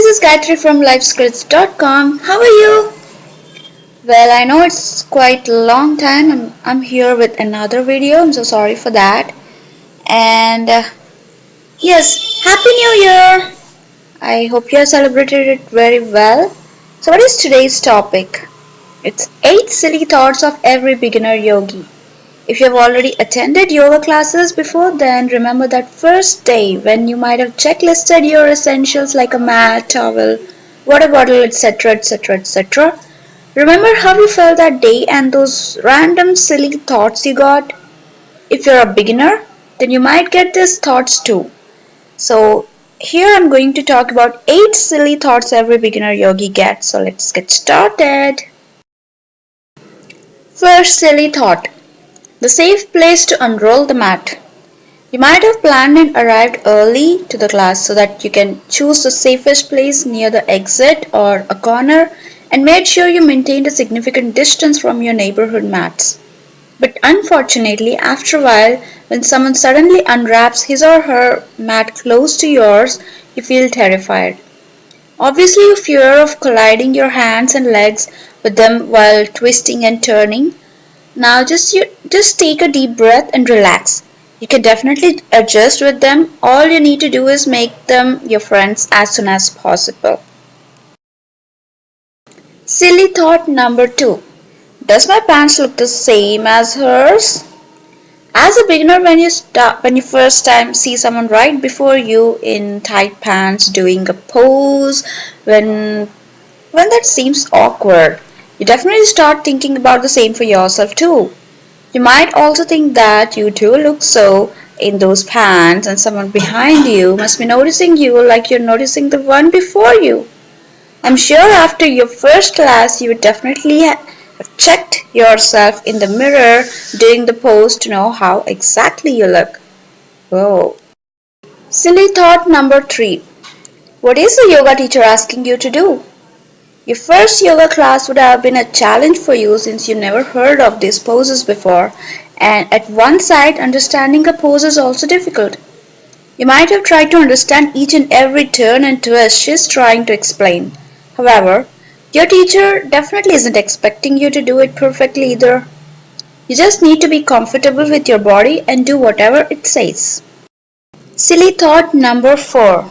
is Gayatri from livescripts.com. How are you? Well, I know it's quite a long time. I'm here with another video. I'm so sorry for that. And yes, Happy New Year! I hope you have celebrated it very well. So, what is today's topic? It's 8 silly thoughts of every beginner yogi. If you have already attended yoga classes before, then remember that first day when you might have checklisted your essentials like a mat, towel, water bottle, etc., etc., etc. Remember how you felt that day and those random silly thoughts you got? If you're a beginner, then you might get these thoughts too. So, here I'm going to talk about 8 silly thoughts every beginner yogi gets. So, let's get started. First silly thought: the safe place to unroll the mat. You might have planned and arrived early to the class so that you can choose the safest place near the exit or a corner and made sure you maintained a significant distance from your neighborhood mats. But unfortunately, after a while, when someone suddenly unwraps his or her mat close to yours, you feel terrified. Obviously, you fear of colliding your hands and legs with them while twisting and turning. Now just take a deep breath and relax. You can definitely adjust with them. All you need to do is make them your friends as soon as possible. Silly thought number 2. Does my pants look the same as hers? As a beginner, when you first time see someone right before you in tight pants doing a pose, when that seems awkward, you definitely start thinking about the same for yourself too. You might also think that you too look so in those pants and someone behind you must be noticing you like you're noticing the one before you. I'm sure after your first class you would definitely have checked yourself in the mirror during the pose to know how exactly you look. Whoa. Silly thought number 3. What is the yoga teacher asking you to do? Your first yoga class would have been a challenge for you since you never heard of these poses before, and at one side, understanding a pose is also difficult. You might have tried to understand each and every turn and twist she's trying to explain. However, your teacher definitely isn't expecting you to do it perfectly either. You just need to be comfortable with your body and do whatever it says. Silly thought number 4.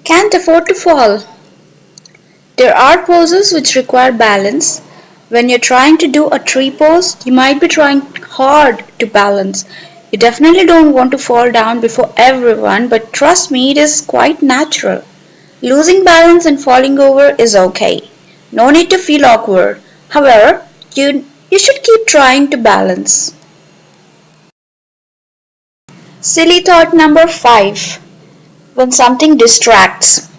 Can't afford to fall. There are poses which require balance. When you're trying to do a tree pose, you might be trying hard to balance. You definitely don't want to fall down before everyone, but trust me, it is quite natural. Losing balance and falling over is okay. No need to feel awkward. However, you should keep trying to balance. Silly thought number 5. When something distracts.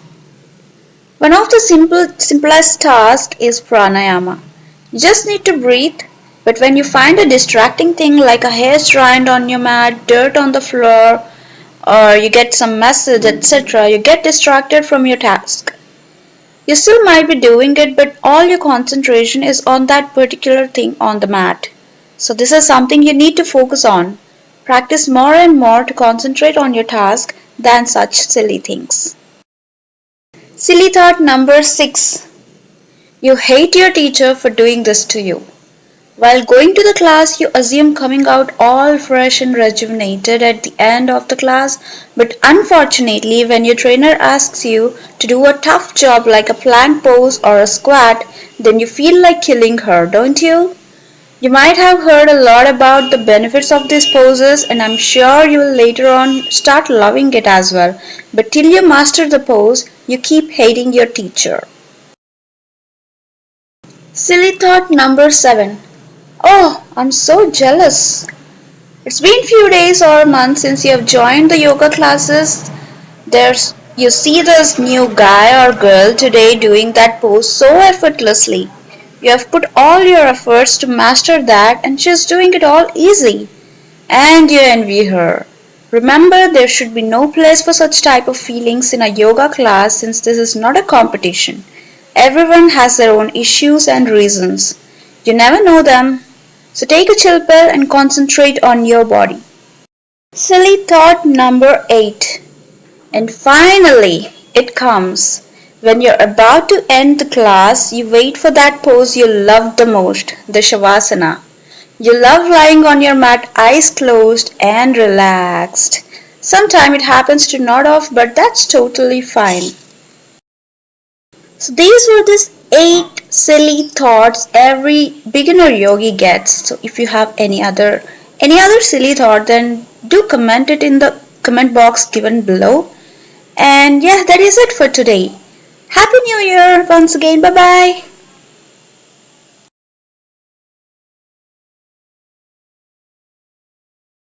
One of the simplest tasks is pranayama. You just need to breathe, but when you find a distracting thing like a hair strand on your mat, dirt on the floor, or you get some message, etc., you get distracted from your task. You still might be doing it, but all your concentration is on that particular thing on the mat. So, this is something you need to focus on. Practice more and more to concentrate on your task than such silly things. Silly thought number 6. You hate your teacher for doing this to you. While going to the class, you assume coming out all fresh and rejuvenated at the end of the class, but unfortunately, when your trainer asks you to do a tough job like a plank pose or a squat, then you feel like killing her, don't you? You might have heard a lot about the benefits of these poses, and I'm sure you will later on start loving it as well. But till you master the pose, you keep hating your teacher. Silly thought number 7. Oh, I'm so jealous. It's been few days or months since you have joined the yoga classes. You see this new guy or girl today doing that pose so effortlessly. You have put all your efforts to master that and she's doing it all easy. And you envy her. Remember, there should be no place for such type of feelings in a yoga class since this is not a competition. Everyone has their own issues and reasons. You never know them. So take a chill pill and concentrate on your body. Silly thought number 8. And finally, it comes. When you're about to end the class, you wait for that pose you love the most, the Shavasana. You love lying on your mat, eyes closed and relaxed. Sometimes it happens to nod off, but that's totally fine. So these were these 8 silly thoughts every beginner yogi gets. So if you have any other silly thought, then do comment it in the comment box given below. And yeah, that is it for today. Happy New Year once again. Bye bye.